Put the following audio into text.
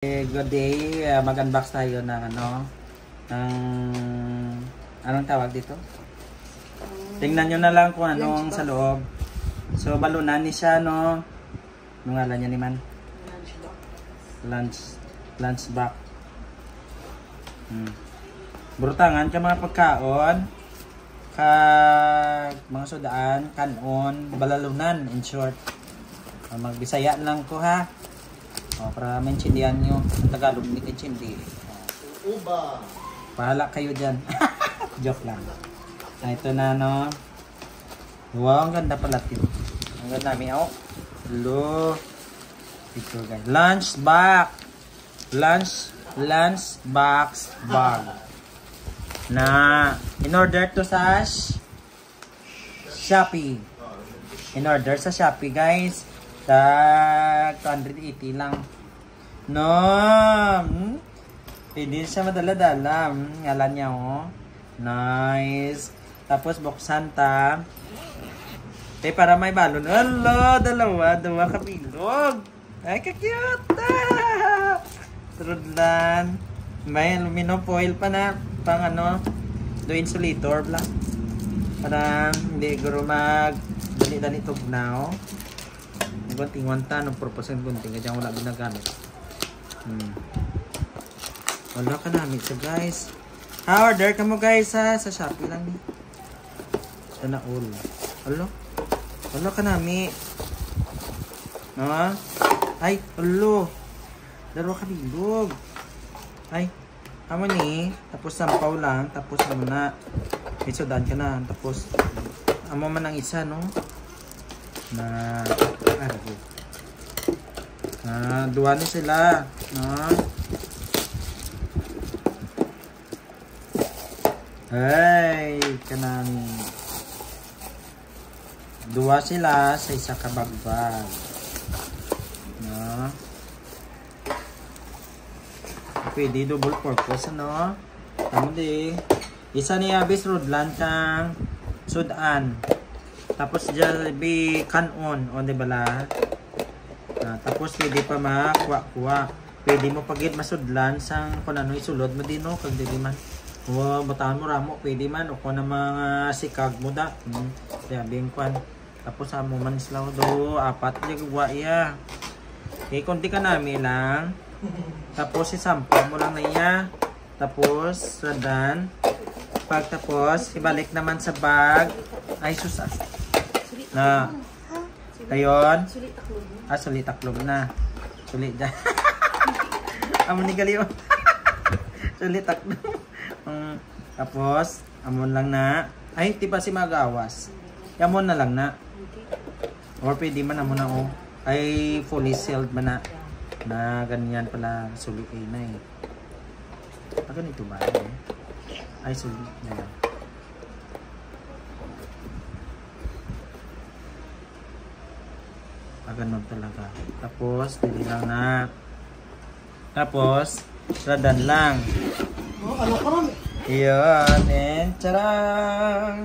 Good day, mag-unbox tayo ng ng anong tawag dito? Tingnan nyo na lang kung anong sa loob. So balunan ni siya, no? Anong ngalan niya ni man? Lunch box. Burutangan ka mga pagkaon, kag mga sudaan, kanon, balalunan in short. Magbisaya lang ko ha. Para maintindihan nyo ang Tagalog ni Kitsindi. Uba. Pahala kayo dyan. Joke lang. Ito na, no. Wow, ang ganda pala ito. Ang ganda namin, oh. Hello. Ito, guys. Lunch box bag. Na, in order to sa Shopee. In order sa Shopee, guys. 280 lang. No. Pwede siya madala-dala. Ngalan niya, oh. Nice. Tapos buksan ta. Para may balon. Hello, dalawa kabilog. Ay, ka-cute. Trudlan. May aluminum foil pa na. Pang do insulator lang. Para hindi guro dali-dali tugnaw. Gunting wanta ng purpose ng gunting kaya wala ginagamit. Wala ka namin siya, guys. Order ka mo, guys, sa Shopee lang. Ito na all. Wala ka namin. Ay, ulo. Dalawa ka bilog. Ay, amo ni. Tapos sampaw lang. Tapos amo na. May sudan ka na. Tapos amo man ang isa, no? Dua ni sila, no? Hey, kanami. Dua sila sa isa ka bagbag, no? Pwede double purpose, no? Tama di. Isa ni Abis Rodlan kang sudan. Tapos Jollibee kanon, o diba la? Tapos pwede pa makuha-kuha. Pwede mo pagit masudlan sang kung ano isulod mo din, no? Kag dili man. O batahan mo ramo, pwede man. O kung na mga sikag mo da. Kaya bingkwan. Tapos amo man islaw do. Apat niya gawa iya. Okay, konti ka namin lang. Tapos isampal mo lang na iya. Tapos radan. Pagtapos, ibalik naman sa bag. Ay, susas. Na. Tayon. Sulit taklob na. Sulit dyan. Amon ni galiw. Sulit taklob. Tapos, amon lang na. Ay, di ba si magawas? Amon na lang na. Or pwede man amon na, oh. Ay, fully sealed man na. Na ganyan pala sulit na eh. Ganito ba? Ay, sulit na yan. Ganon talaga. Tapos, dili lang na. Tapos, radan lang. Ano ka ron? Iyon. And, charang!